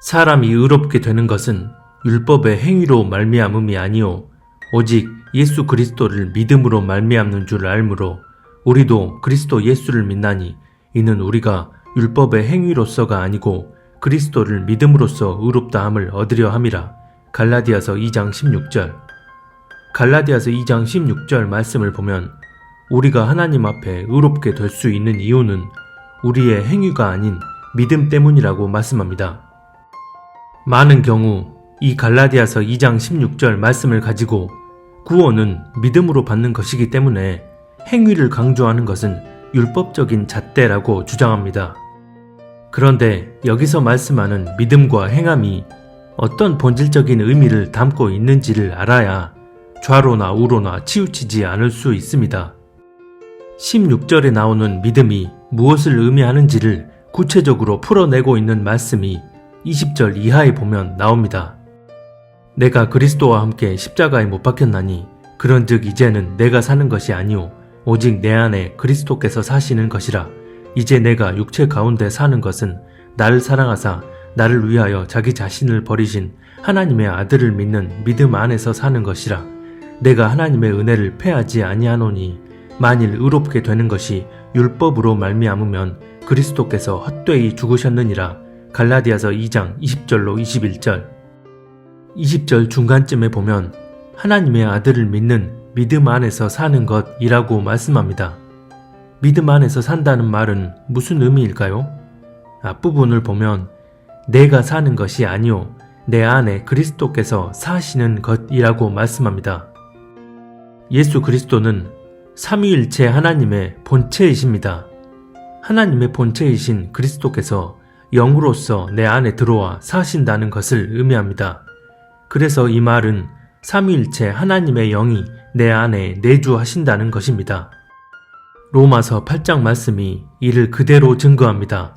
사람이 의롭게 되는 것은 율법의 행위로 말미암음이 아니요 오직 예수 그리스도를 믿음으로 말미암는 줄 알므로 우리도 그리스도 예수를 믿나니 이는 우리가 율법의 행위로서가 아니고 그리스도를 믿음으로써 의롭다함을 얻으려 함이라. 갈라디아서 2장 16절. 갈라디아서 2장 16절 말씀을 보면 우리가 하나님 앞에 의롭게 될 수 있는 이유는 우리의 행위가 아닌 믿음 때문이라고 말씀합니다. 많은 경우 이 갈라디아서 2장 16절 말씀을 가지고 구원은 믿음으로 받는 것이기 때문에 행위를 강조하는 것은 율법적인 잣대라고 주장합니다. 그런데 여기서 말씀하는 믿음과 행함이 어떤 본질적인 의미를 담고 있는지를 알아야 좌로나 우로나 치우치지 않을 수 있습니다. 16절에 나오는 믿음이 무엇을 의미하는지를 구체적으로 풀어내고 있는 말씀이 20절 이하에 보면 나옵니다. 내가 그리스도와 함께 십자가에 못 박혔나니 그런즉 이제는 내가 사는 것이 아니오 오직 내 안에 그리스도께서 사시는 것이라. 이제 내가 육체 가운데 사는 것은 나를 사랑하사 나를 위하여 자기 자신을 버리신 하나님의 아들을 믿는 믿음 안에서 사는 것이라. 내가 하나님의 은혜를 패하지 아니하노니 만일 의롭게 되는 것이 율법으로 말미암으면 그리스도께서 헛되이 죽으셨느니라. 갈라디아서 2장 20절로 21절. 20절 중간쯤에 보면 하나님의 아들을 믿는 믿음 안에서 사는 것이라고 말씀합니다. 믿음 안에서 산다는 말은 무슨 의미일까요? 앞부분을 보면 내가 사는 것이 아니오 내 안에 그리스도께서 사시는 것이라고 말씀합니다. 예수 그리스도는 삼위일체 하나님의 본체이십니다. 하나님의 본체이신 그리스도께서 영으로서 내 안에 들어와 사신다는 것을 의미합니다. 그래서 이 말은 삼위일체 하나님의 영이 내 안에 내주하신다는 것입니다. 로마서 8장 말씀이 이를 그대로 증거합니다.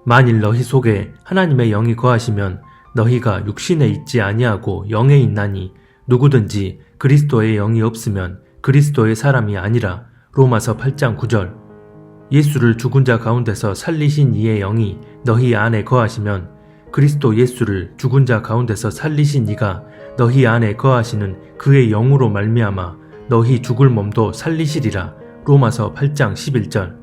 만일 너희 속에 하나님의 영이 거하시면 너희가 육신에 있지 아니하고 영에 있나니 누구든지 그리스도의 영이 없으면 그리스도의 사람이 아니라. 로마서 8장 9절. 예수를 죽은 자 가운데서 살리신 이의 영이 너희 안에 거하시면 그리스도 예수를 죽은 자 가운데서 살리신 이가 너희 안에 거하시는 그의 영으로 말미암아 너희 죽을 몸도 살리시리라. 로마서 8장 11절.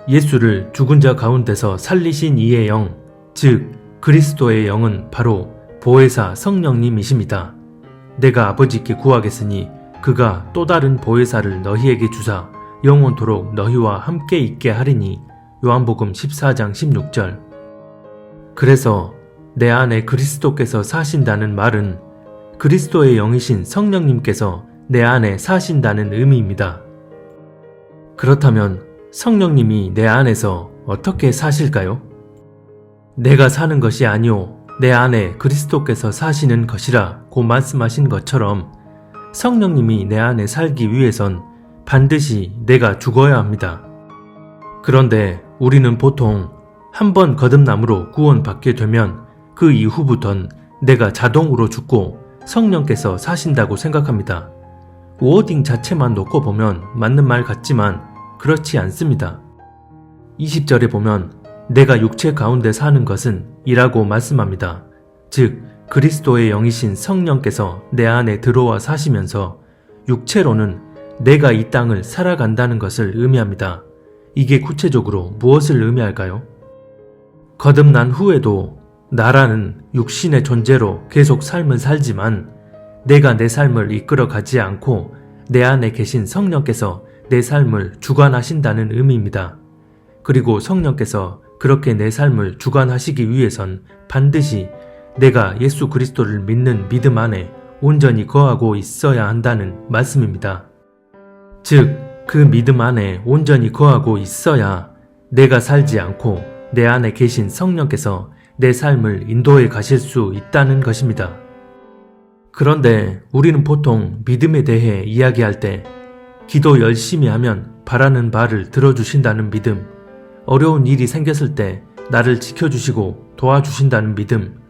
예수를 죽은 자 가운데서 살리신 이의 영, 즉 그리스도의 영은 바로 보혜사 성령님이십니다. 내가 아버지께 구하겠으니 그가 또 다른 보혜사를 너희에게 주사 영원토록 너희와 함께 있게 하리니. 요한복음 14장 16절. 그래서 내 안에 그리스도께서 사신다는 말은 그리스도의 영이신 성령님께서 내 안에 사신다는 의미입니다. 그렇다면 성령님이 내 안에서 어떻게 사실까요? 내가 사는 것이 아니오 내 안에 그리스도께서 사시는 것이라 고 말씀하신 것처럼 성령님이 내 안에 살기 위해선 반드시 내가 죽어야 합니다. 그런데 우리는 보통 한번 거듭남으로 구원받게 되면 그 이후부턴 내가 자동으로 죽고 성령께서 사신다고 생각합니다. 워딩 자체만 놓고 보면 맞는 말 같지만 그렇지 않습니다. 20절에 보면 내가 육체 가운데 사는 것은 이라고 말씀합니다. 즉 그리스도의 영이신 성령께서 내 안에 들어와 사시면서 육체로는 내가 이 땅을 살아간다는 것을 의미합니다. 이게 구체적으로 무엇을 의미할까요? 거듭난 후에도 나라는 육신의 존재로 계속 삶을 살지만 내가 내 삶을 이끌어 가지 않고 내 안에 계신 성령께서 내 삶을 주관하신다는 의미입니다. 그리고 성령께서 그렇게 내 삶을 주관하시기 위해선 반드시 내가 예수 그리스도를 믿는 믿음 안에 온전히 거하고 있어야 한다는 말씀입니다. 즉, 그 믿음 안에 온전히 거하고 있어야 내가 살지 않고 내 안에 계신 성령께서 내 삶을 인도해 가실 수 있다는 것입니다. 그런데 우리는 보통 믿음에 대해 이야기할 때 기도 열심히 하면 바라는 바를 들어주신다는 믿음, 어려운 일이 생겼을 때 나를 지켜주시고 도와주신다는 믿음,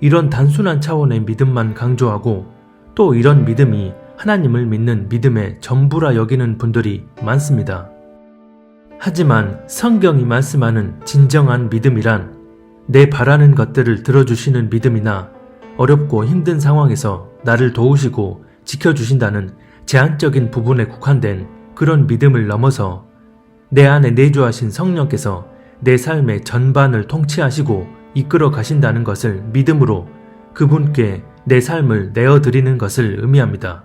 이런 단순한 차원의 믿음만 강조하고 또 이런 믿음이 하나님을 믿는 믿음의 전부라 여기는 분들이 많습니다. 하지만 성경이 말씀하는 진정한 믿음이란 내 바라는 것들을 들어주시는 믿음이나 어렵고 힘든 상황에서 나를 도우시고 지켜주신다는 제한적인 부분에 국한된 그런 믿음을 넘어서 내 안에 내주하신 성령께서 내 삶의 전반을 통치하시고 이끌어 가신다는 것을 믿음으로 그분께 내 삶을 내어드리는 것을 의미합니다.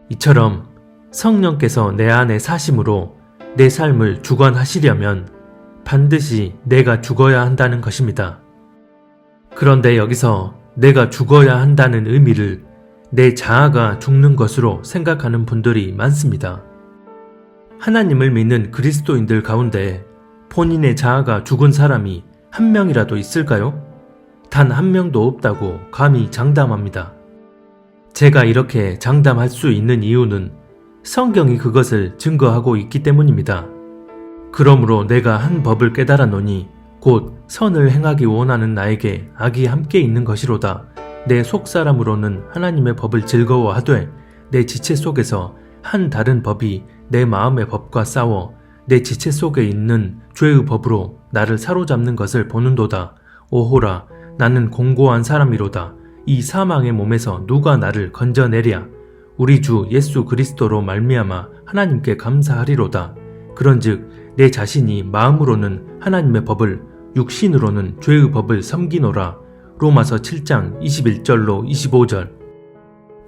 이처럼 성령께서 내 안에 사심으로 내 삶을 주관하시려면 반드시 내가 죽어야 한다는 것입니다. 그런데 여기서 내가 죽어야 한다는 의미를 내 자아가 죽는 것으로 생각하는 분들이 많습니다. 하나님을 믿는 그리스도인들 가운데 본인의 자아가 죽은 사람이 한 명이라도 있을까요? 단 한 명도 없다고 감히 장담합니다. 제가 이렇게 장담할 수 있는 이유는 성경이 그것을 증거하고 있기 때문입니다. 그러므로 내가 한 법을 깨달았노니 곧 선을 행하기 원하는 나에게 악이 함께 있는 것이로다. 내 속사람으로는 하나님의 법을 즐거워하되 내 지체 속에서 한 다른 법이 내 마음의 법과 싸워 내 지체 속에 있는 죄의 법으로 나를 사로잡는 것을 보는도다. 오호라, 나는 공고한 사람이로다. 이 사망의 몸에서 누가 나를 건져내랴. 우리 주 예수 그리스도로 말미암아 하나님께 감사하리로다. 그런즉 내 자신이 마음으로는 하나님의 법을, 육신으로는 죄의 법을 섬기노라. 로마서 7장 21절로 25절.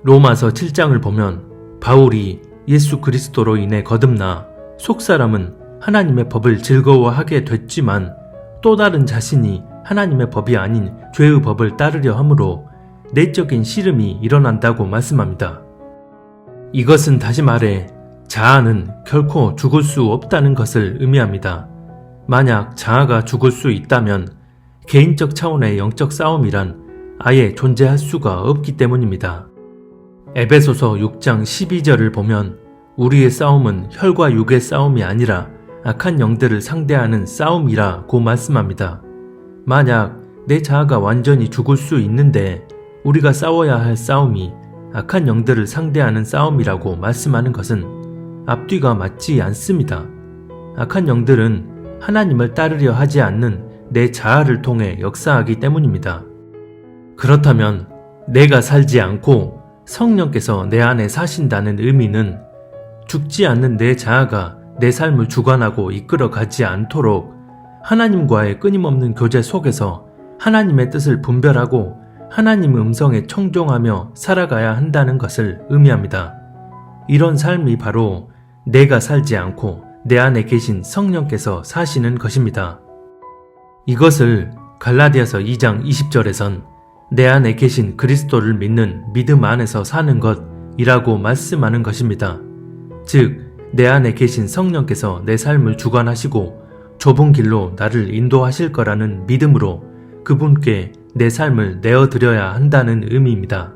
로마서 7장을 보면 바울이 예수 그리스도로 인해 거듭나 속사람은 하나님의 법을 즐거워하게 됐지만 또 다른 자신이 하나님의 법이 아닌 죄의 법을 따르려 함으로 내적인 씨름이 일어난다고 말씀합니다. 이것은 다시 말해 자아는 결코 죽을 수 없다는 것을 의미합니다. 만약 자아가 죽을 수 있다면 개인적 차원의 영적 싸움이란 아예 존재할 수가 없기 때문입니다. 에베소서 6장 12절을 보면 우리의 싸움은 혈과 육의 싸움이 아니라 악한 영들을 상대하는 싸움이라고 말씀합니다. 만약 내 자아가 완전히 죽을 수 있는데 우리가 싸워야 할 싸움이 악한 영들을 상대하는 싸움이라고 말씀하는 것은 앞뒤가 맞지 않습니다. 악한 영들은 하나님을 따르려 하지 않는 내 자아를 통해 역사하기 때문입니다. 그렇다면 내가 살지 않고 성령께서 내 안에 사신다는 의미는 죽지 않는 내 자아가 내 삶을 주관하고 이끌어 가지 않도록 하나님과의 끊임없는 교제 속에서 하나님의 뜻을 분별하고 하나님의 음성에 청종하며 살아가야 한다는 것을 의미합니다. 이런 삶이 바로 내가 살지 않고 내 안에 계신 성령께서 사시는 것입니다. 이것을 갈라디아서 2장 20절에선 내 안에 계신 그리스도를 믿는 믿음 안에서 사는 것이라고 말씀하는 것입니다. 즉, 내 안에 계신 성령께서 내 삶을 주관하시고 좁은 길로 나를 인도하실 거라는 믿음으로 그분께 내 삶을 내어드려야 한다는 의미입니다.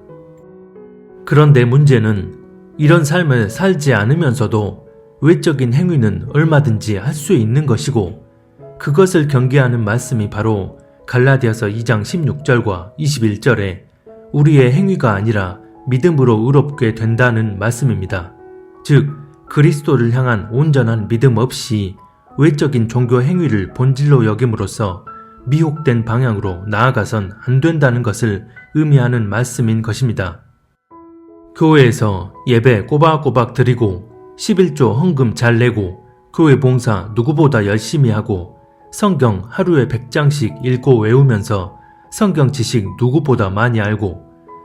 그런데 문제는 이런 삶을 살지 않으면서도 외적인 행위는 얼마든지 할 수 있는 것이고 그것을 경계하는 말씀이 바로 갈라디아서 2장 16절과 21절에 우리의 행위가 아니라 믿음으로 의롭게 된다는 말씀입니다. 즉, 그리스도를 향한 온전한 믿음 없이 외적인 종교 행위를 본질로 여김으로써 미혹된 방향으로 나아가선 안 된다는 것을 의미하는 말씀인 것입니다. 교회에서 예배 꼬박꼬박 드리고 11조 헌금 잘 내고 교회 봉사 누구보다 열심히 하고 성경 하루에 100장씩 읽고 외우면서 성경 지식 누구보다 많이 알고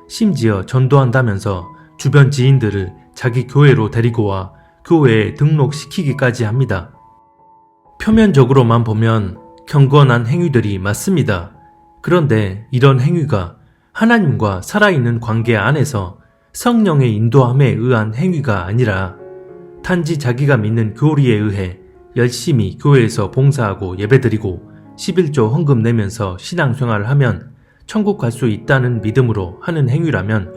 심지어 전도한다면서 주변 지인들을 자기 교회로 데리고 와 교회에 등록시키기까지 합니다. 표면적으로만 보면 경건한 행위들이 맞습니다. 그런데 이런 행위가 하나님과 살아있는 관계 안에서 성령의 인도함에 의한 행위가 아니라 단지 자기가 믿는 교리에 의해 열심히 교회에서 봉사하고 예배드리고 11조 헌금 내면서 신앙생활을 하면 천국 갈 수 있다는 믿음으로 하는 행위라면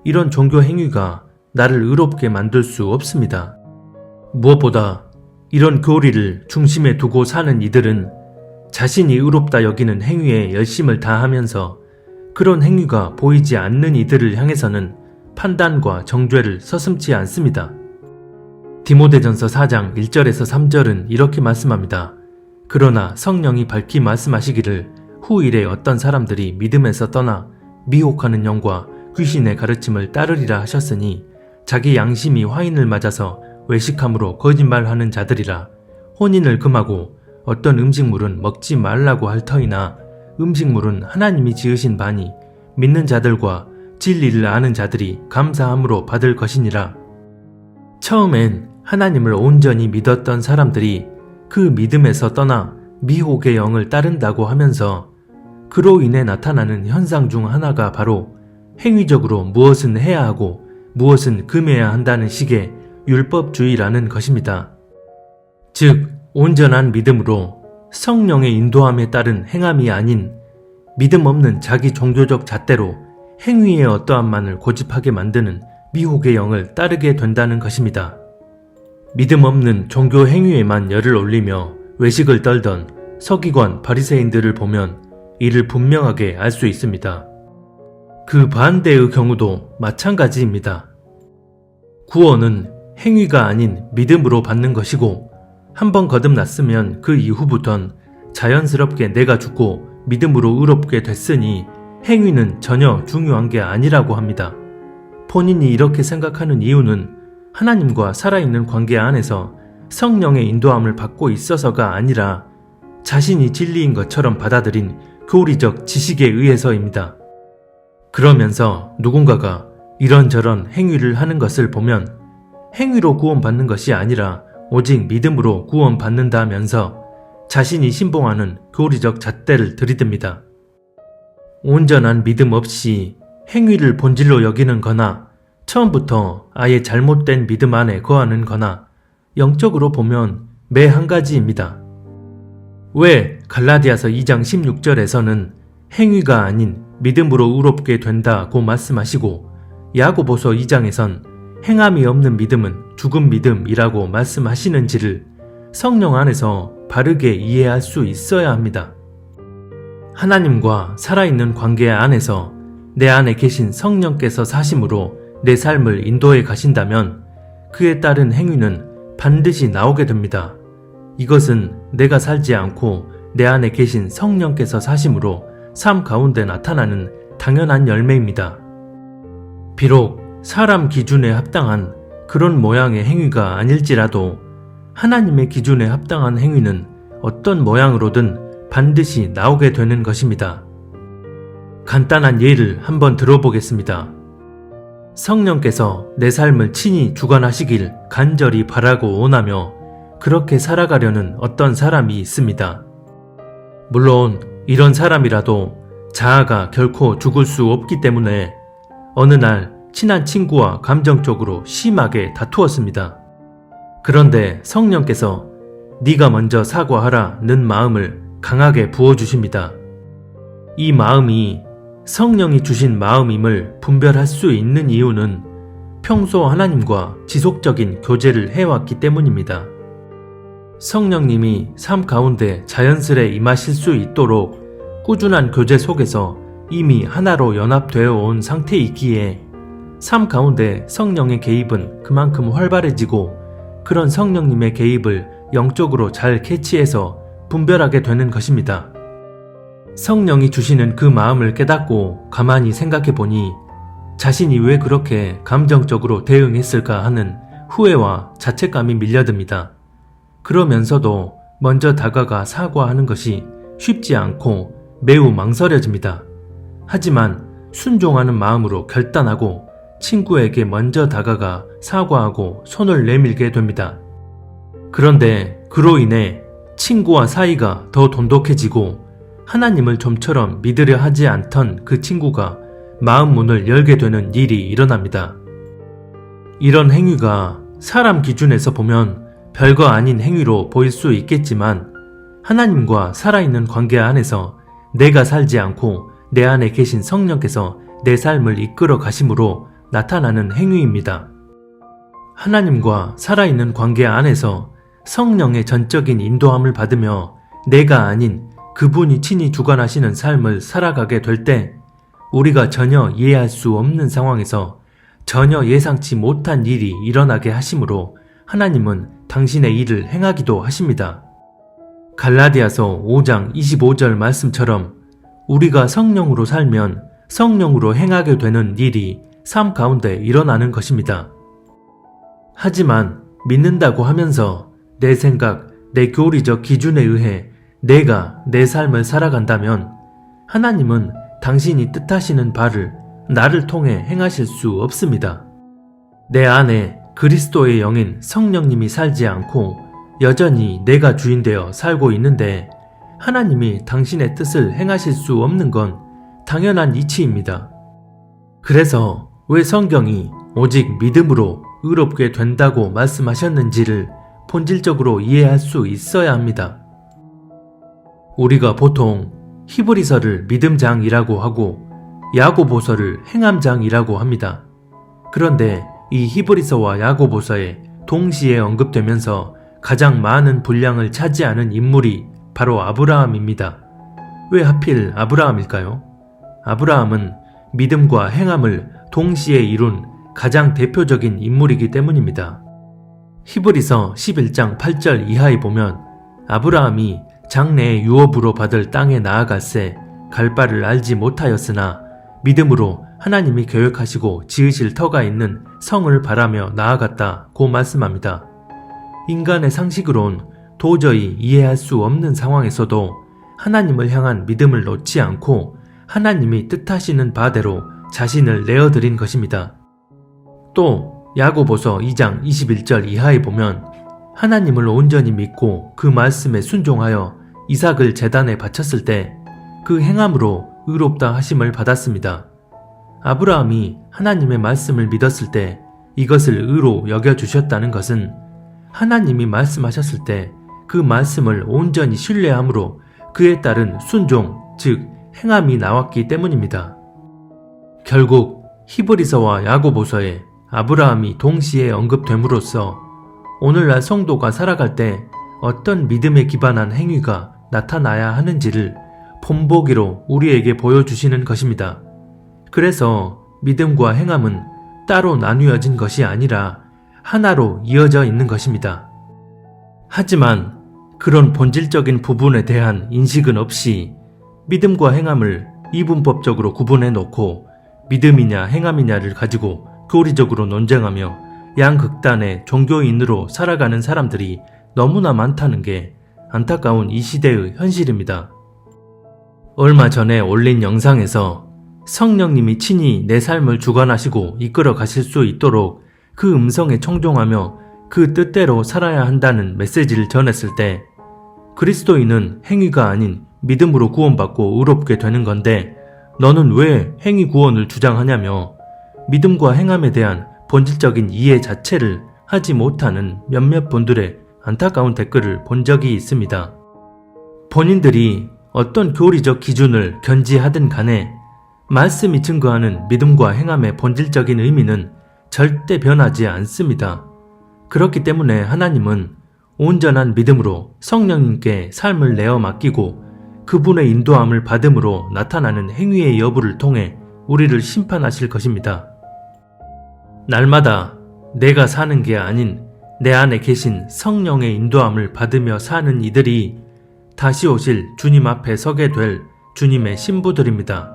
이런 종교 행위가 나를 의롭게 만들 수 없습니다. 무엇보다 이런 교리를 중심에 두고 사는 이들은 자신이 의롭다 여기는 행위에 열심을 다하면서 그런 행위가 보이지 않는 이들을 향해서는 판단과 정죄를 서슴지 않습니다. 디모데전서 4장 1절에서 3절은 이렇게 말씀합니다. 그러나 성령이 밝히 말씀하시기를 후일에 어떤 사람들이 믿음에서 떠나 미혹하는 영과 귀신의 가르침을 따르리라 하셨으니 자기 양심이 화인을 맞아서 외식함으로 거짓말하는 자들이라. 혼인을 금하고 어떤 음식물은 먹지 말라고 할 터이나 음식물은 하나님이 지으신 바니 믿는 자들과 진리를 아는 자들이 감사함으로 받을 것이니라. 처음엔 하나님을 온전히 믿었던 사람들이 그 믿음에서 떠나 미혹의 영을 따른다고 하면서 그로 인해 나타나는 현상 중 하나가 바로 행위적으로 무엇은 해야 하고 무엇은 금해야 한다는 식의 율법주의라는 것입니다. 즉, 온전한 믿음으로 성령의 인도함에 따른 행함이 아닌 믿음 없는 자기 종교적 잣대로 행위의 어떠함만을 고집하게 만드는 미혹의 영을 따르게 된다는 것입니다. 믿음 없는 종교 행위에만 열을 올리며 외식을 떨던 서기관 바리새인들을 보면 이를 분명하게 알 수 있습니다. 그 반대의 경우도 마찬가지입니다. 구원은 행위가 아닌 믿음으로 받는 것이고 한번 거듭났으면 그 이후부턴 자연스럽게 내가 죽고 믿음으로 의롭게 됐으니 행위는 전혀 중요한 게 아니라고 합니다. 본인이 이렇게 생각하는 이유는 하나님과 살아있는 관계 안에서 성령의 인도함을 받고 있어서가 아니라 자신이 진리인 것처럼 받아들인 교리적 지식에 의해서입니다. 그러면서 누군가가 이런저런 행위를 하는 것을 보면 행위로 구원받는 것이 아니라 오직 믿음으로 구원받는다면서 자신이 신봉하는 교리적 잣대를 들이댑니다. 온전한 믿음 없이 행위를 본질로 여기는 거나 처음부터 아예 잘못된 믿음 안에 거하는 거나 영적으로 보면 매 한 가지입니다. 왜 갈라디아서 2장 16절에서는 행위가 아닌 믿음으로 의롭게 된다고 말씀하시고 야고보서 2장에선 행함이 없는 믿음은 죽은 믿음이라고 말씀하시는지를 성령 안에서 바르게 이해할 수 있어야 합니다. 하나님과 살아있는 관계 안에서 내 안에 계신 성령께서 사심으로 내 삶을 인도해 가신다면 그에 따른 행위는 반드시 나오게 됩니다. 이것은 내가 살지 않고 내 안에 계신 성령께서 사심으로 삶 가운데 나타나는 당연한 열매입니다. 비록 사람 기준에 합당한 그런 모양의 행위가 아닐지라도 하나님의 기준에 합당한 행위는 어떤 모양으로든 반드시 나오게 되는 것입니다. 간단한 예를 한번 들어보겠습니다. 성령께서 내 삶을 친히 주관하시길 간절히 바라고 원하며 그렇게 살아가려는 어떤 사람이 있습니다. 물론 이런 사람이라도 자아가 결코 죽을 수 없기 때문에 어느 날 친한 친구와 감정적으로 심하게 다투었습니다. 그런데 성령께서 네가 먼저 사과하라는 마음을 강하게 부어주십니다. 이 마음이 성령이 주신 마음임을 분별할 수 있는 이유는 평소 하나님과 지속적인 교제를 해왔기 때문입니다. 성령님이 삶 가운데 자연스레 임하실 수 있도록 꾸준한 교제 속에서 이미 하나로 연합되어 온 상태이기에 삶 가운데 성령의 개입은 그만큼 활발해지고 그런 성령님의 개입을 영적으로 잘 캐치해서 분별하게 되는 것입니다. 성령이 주시는 그 마음을 깨닫고 가만히 생각해 보니 자신이 왜 그렇게 감정적으로 대응했을까 하는 후회와 자책감이 밀려듭니다. 그러면서도 먼저 다가가 사과하는 것이 쉽지 않고 매우 망설여집니다. 하지만 순종하는 마음으로 결단하고 친구에게 먼저 다가가 사과하고 손을 내밀게 됩니다. 그런데 그로 인해 친구와 사이가 더 돈독해지고 하나님을 좀처럼 믿으려 하지 않던 그 친구가 마음 문을 열게 되는 일이 일어납니다. 이런 행위가 사람 기준에서 보면 별거 아닌 행위로 보일 수 있겠지만 하나님과 살아있는 관계 안에서 내가 살지 않고 내 안에 계신 성령께서 내 삶을 이끌어 가심으로 나타나는 행위입니다. 하나님과 살아있는 관계 안에서 성령의 전적인 인도함을 받으며 내가 아닌 그분이 친히 주관하시는 삶을 살아가게 될 때 우리가 전혀 이해할 수 없는 상황에서 전혀 예상치 못한 일이 일어나게 하심으로 하나님은 당신의 일을 행하기도 하십니다. 갈라디아서 5장 25절 말씀처럼 우리가 성령으로 살면 성령으로 행하게 되는 일이 삶 가운데 일어나는 것입니다. 하지만 믿는다고 하면서 내 생각, 내 교리적 기준에 의해 내가 내 삶을 살아간다면 하나님은 당신이 뜻하시는 바를 나를 통해 행하실 수 없습니다. 내 안에 그리스도의 영인 성령님이 살지 않고 여전히 내가 주인되어 살고 있는데 하나님이 당신의 뜻을 행하실 수 없는 건 당연한 이치입니다. 그래서 왜 성경이 오직 믿음으로 의롭게 된다고 말씀하셨는지를 본질적으로 이해할 수 있어야 합니다. 우리가 보통 히브리서를 믿음장이라고 하고 야고보서를 행함장이라고 합니다. 그런데 이 히브리서와 야고보서에 동시에 언급되면서 가장 많은 분량을 차지하는 인물이 바로 아브라함입니다. 왜 하필 아브라함일까요? 아브라함은 믿음과 행함을 동시에 이룬 가장 대표적인 인물이기 때문입니다. 히브리서 11장 8절 이하에 보면 아브라함이 장래의 유업으로 받을 땅에 나아갈새 갈 바를 알지 못하였으나 믿음으로 하나님이 계획하시고 지으실 터가 있는 성을 바라며 나아갔다고 말씀합니다. 인간의 상식으론 도저히 이해할 수 없는 상황에서도 하나님을 향한 믿음을 놓지 않고 하나님이 뜻하시는 바대로 자신을 내어드린 것입니다. 또 야고보서 2장 21절 이하에 보면 하나님을 온전히 믿고 그 말씀에 순종하여 이삭을 제단에 바쳤을 때 그 행함으로 의롭다 하심을 받았습니다. 아브라함이 하나님의 말씀을 믿었을 때 이것을 의로 여겨주셨다는 것은 하나님이 말씀하셨을 때 그 말씀을 온전히 신뢰함으로 그에 따른 순종, 즉 행함이 나왔기 때문입니다. 결국 히브리서와 야고보서에 아브라함이 동시에 언급됨으로써 오늘날 성도가 살아갈 때 어떤 믿음에 기반한 행위가 나타나야 하는지를 본보기로 우리에게 보여주시는 것입니다. 그래서 믿음과 행함은 따로 나뉘어진 것이 아니라 하나로 이어져 있는 것입니다. 하지만 그런 본질적인 부분에 대한 인식은 없이 믿음과 행함을 이분법적으로 구분해 놓고 믿음이냐 행함이냐를 가지고 교리적으로 논쟁하며 양극단의 종교인으로 살아가는 사람들이 너무나 많다는 게 안타까운 이 시대의 현실입니다. 얼마 전에 올린 영상에서 성령님이 친히 내 삶을 주관하시고 이끌어 가실 수 있도록 그 음성에 청종하며 그 뜻대로 살아야 한다는 메시지를 전했을 때 그리스도인은 행위가 아닌 믿음으로 구원받고 의롭게 되는 건데 너는 왜 행위 구원을 주장하냐며 믿음과 행함에 대한 본질적인 이해 자체를 하지 못하는 몇몇 분들의 안타까운 댓글을 본 적이 있습니다. 본인들이 어떤 교리적 기준을 견지하든 간에 말씀이 증거하는 믿음과 행함의 본질적인 의미는 절대 변하지 않습니다. 그렇기 때문에 하나님은 온전한 믿음으로 성령님께 삶을 내어 맡기고 그분의 인도함을 받음으로 나타나는 행위의 여부를 통해 우리를 심판하실 것입니다. 날마다 내가 사는 게 아닌 내 안에 계신 성령의 인도함을 받으며 사는 이들이 다시 오실 주님 앞에 서게 될 주님의 신부들입니다.